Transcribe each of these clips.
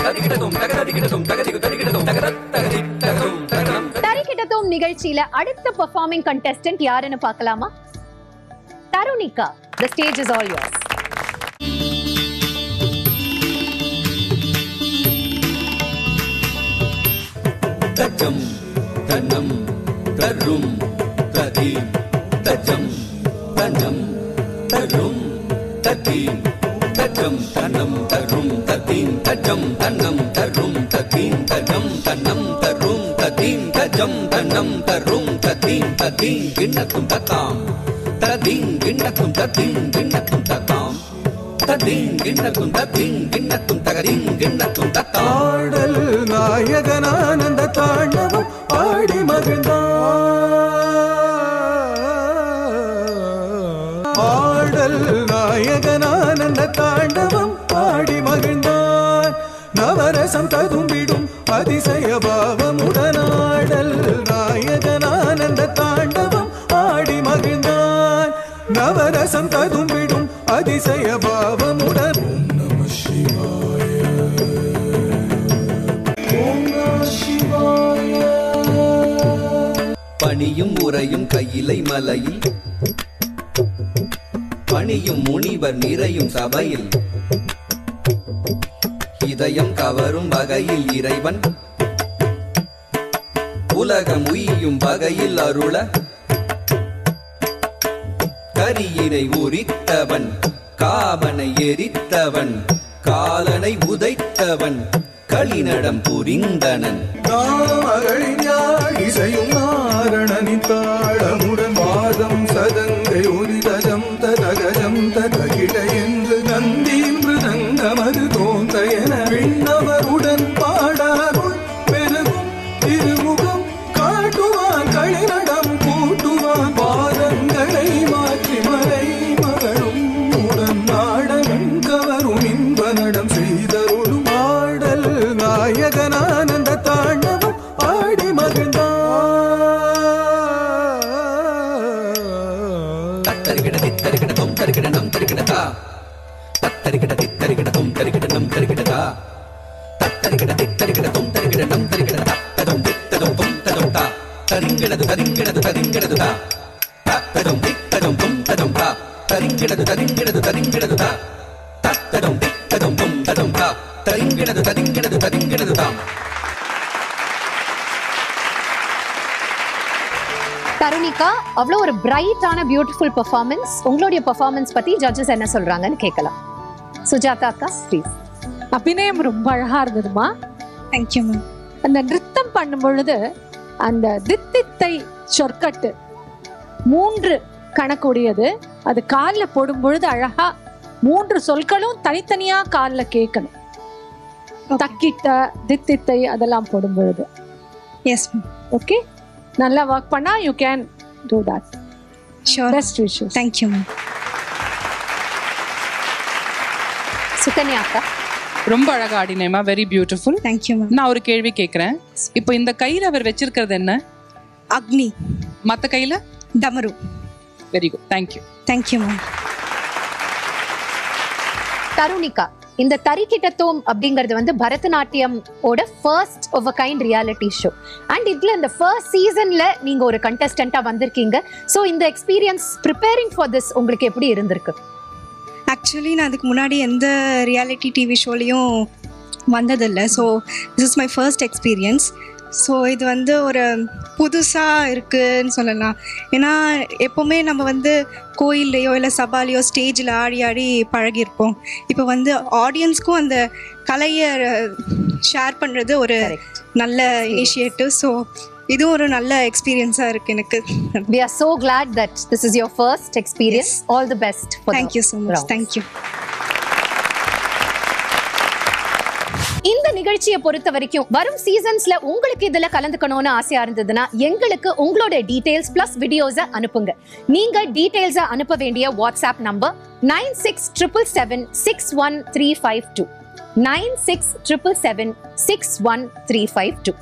தரிக்கிட்டதும் நிகழ்ச்சியில அடுத்த performing contestant யாருன்னு பார்க்கலாமா? Tarunika, the stage is all yours. தஜம் தன்னம் தரும் ததீம் தஜம் தன்னம் தரும் ததீம் தஜம் தன்னம் தரும் ததீம் தஜம் தன்னம் தரும் ததீம் தஜம் தன்னம் தரும் ததீம் தஜம் தன்னம் தரும் ததீம் ததீம் கிண்ணக்கும் தத்தாம் ததீம் கிண்ணக்கும் ததீம் கிண்ணக்கும் தத்தாம் ததீம் கிண்ணக்கும் ததீம் கிண்ணக்கும் தகதீம் கிண்ணக்கும் தத்தாம். ஆடல் நாயகனானந்த தாண்டவம் ஆடி மகிழ்ந்தான். ஆடல் நாயகனானந்த தாண்டவம் ஆடி மகிழ்ந்தான். நவரசம் ததும்பிடும் அதிசய பாவமுடனாடல் நாயகனானந்த தாண்டவம் ஆடி மகிழ்ந்தான். நவரசம் ததும்பிடும் அதிசய பாவமுடன். ஓம் நம சிவாய, ஓம் நம சிவாய. பணியும் உரையும் கையிலை மலையில் பணியும் முனிவர் நிறையும் சபையில் இதயம் கவரும் வகையில் இறைவன் உலகம் உய்யும் வகையில் அருள கரியினை உரித்தவன் காவனை எரித்தவன் காலனை உதைத்தவன் களிநடம் புரிந்தனன். நாமகளின் யாழ் இசையும் நாரணனின் தாளமுடன் வாதம் சதங்கை ஒலிதஜம் ததகஜம் ததகிட என்று நந்தீன்று தங்கமது தோன்ற என விண்ணவருடன் பாடாருள் பெருகும் திருமுகம் காட்டுவான் களிநடம் கூட்டுவான் பாதங்களை மாற்றி மலை மகளும் உடன் நாடகம் கவரும் இன்ப நடம் செய்தருளும். ஆடல் நாயகனானந்த தாண்டவம் ஆடி மகிழ்ந்தான். தத்தரிகிட தித்தரிகிட தொம் தரிகிட நம் தரிகிடதா தத்தரிகிட தித்தரிகிட தொம் தரிகிட நம் தரிகிடதா தத்தரிகிட தித்தரிகிட தொம் தரிகிட நம் தரிகிடதா ததம் தித்ததம் தொம் ததம் தா தரிங்கிடது தரிங்கிடது தரிங்கிடது தா ததம் தித்ததம் தொம் ததம் தா தரிங்கிடது தரிங்கிடது தரிங்கிடது தா ததம் தித்ததம் தொம் ததம் தா தரிங்கிடது தரிங்கிடது தரிங்கிடது தா. தருணிகா, அவ்வளோ ஒரு பிரைட்டான பியூட்டிஃபுல் பெர்ஃபார்மன்ஸ். உங்களுடைய பெர்ஃபார்மன்ஸ் பத்தி ஜட்ஜஸ் என்ன சொல்றாங்கன்னு கேட்கலாம். சுஜாதா அக்கா, ப்ளீஸ். அபிநயம் ரொம்ப அழகா இருந்ததுமா. Thank you ma'am. அந்த நிறுத்தம் பண்ணும் பொழுது அந்த தித்தித்தை சொற்கட்டு 3 கணக்குடையது. அது காலில் போடும் பொழுது அழகா 3 சொற்களும் தனித்தனியா காலில் கேட்கணும். தக்கிட்ட தித்தித்தை அதெல்லாம் போடும் பொழுது. Yes ma'am. ஓகே, நல்லா ஒர்க் பண்ணா you can do that. Sure. Best wishes. Thank you ma'am. Sukanya அக்கா, ரொம்ப அழகா ஆடினேமா. Very beautiful. Thank you ma'am. நான் ஒரு கேள்வி கேட்கிறேன். இப்போ இந்த கையில அவர் வச்சிருக்கிறது என்ன? அக்னி. மத்த கையில டமரு. Very good. Thank you. Thank you ma'am. Tarunika, இந்த தரிக்கிட்டத்தோம் அப்படிங்கிறது வந்து பரதநாட்டியம் ஓட first of a kind reality show. And இதுல இந்த ஃபர்ஸ்ட் சீசன்ல நீங்க ஒரு கண்டஸ்டண்டா வந்திருக்கீங்க. ஸோ இந்த எக்ஸ்பீரியன்ஸ் ப்ரிப்பேரிங் ஃபார் திஸ் உங்களுக்கு எப்படி இருந்திருக்கு? ஆக்சுவலி நான் அதுக்கு முன்னாடி எந்த ரியாலிட்டி டிவி ஷோலையும் வந்ததில்லை. So this is my first experience. So இது வந்து ஒரு புதுசாக இருக்குதுன்னு சொல்லலாம். ஏன்னா எப்போவுமே நம்ம வந்து கோயில்லையோ இல்லை சபாலையோ ஸ்டேஜில் ஆடி ஆடி பழகியிருப்போம். இப்போ வந்து ஆடியன்ஸ்க்கும் அந்த கலையை ஷேர் பண்ணுறது ஒரு நல்ல இனிஷியேட்டிவ். ஸோ இதுவும் ஒரு நல்ல எக்ஸ்பீரியன்ஸாக இருக்குது எனக்கு. We are so glad that this is your first experience. Yes. All the best for Thank you so much. Thank you. இந்த நிகழ்ச்சியை பொறுத்த வரைக்கும் வரும் சீசன்ஸ்ல உங்களுக்கு இதுல கலந்துக்கணும்னு ஆசையா இருந்ததுன்னா எங்களுக்கு உங்களோட டீடைல்ஸ் பிளஸ் வீடியோஸை அனுப்புங்க. நீங்க டீடைல்ஸை அனுப்ப வேண்டிய வாட்ஸ்அப் நம்பர் 9677761352 9677761352.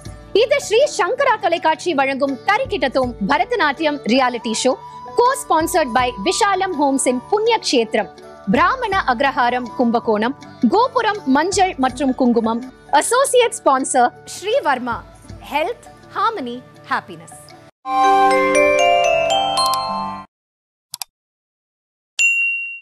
இது ஸ்ரீ சங்கரா தொலைக்காட்சி வழங்கும் தரிக்கிட்டத்தோம் Bharatanatyam reality show, co sponsored by Vishalam homes in புண்ணிய கஷேத்திரம், பிராமண அக்ரஹாரம் கும்பகோணம், கோபுரம் மஞ்சள் மற்றும் குங்குமம். Associate sponsor Sri Varma, health, harmony, happiness.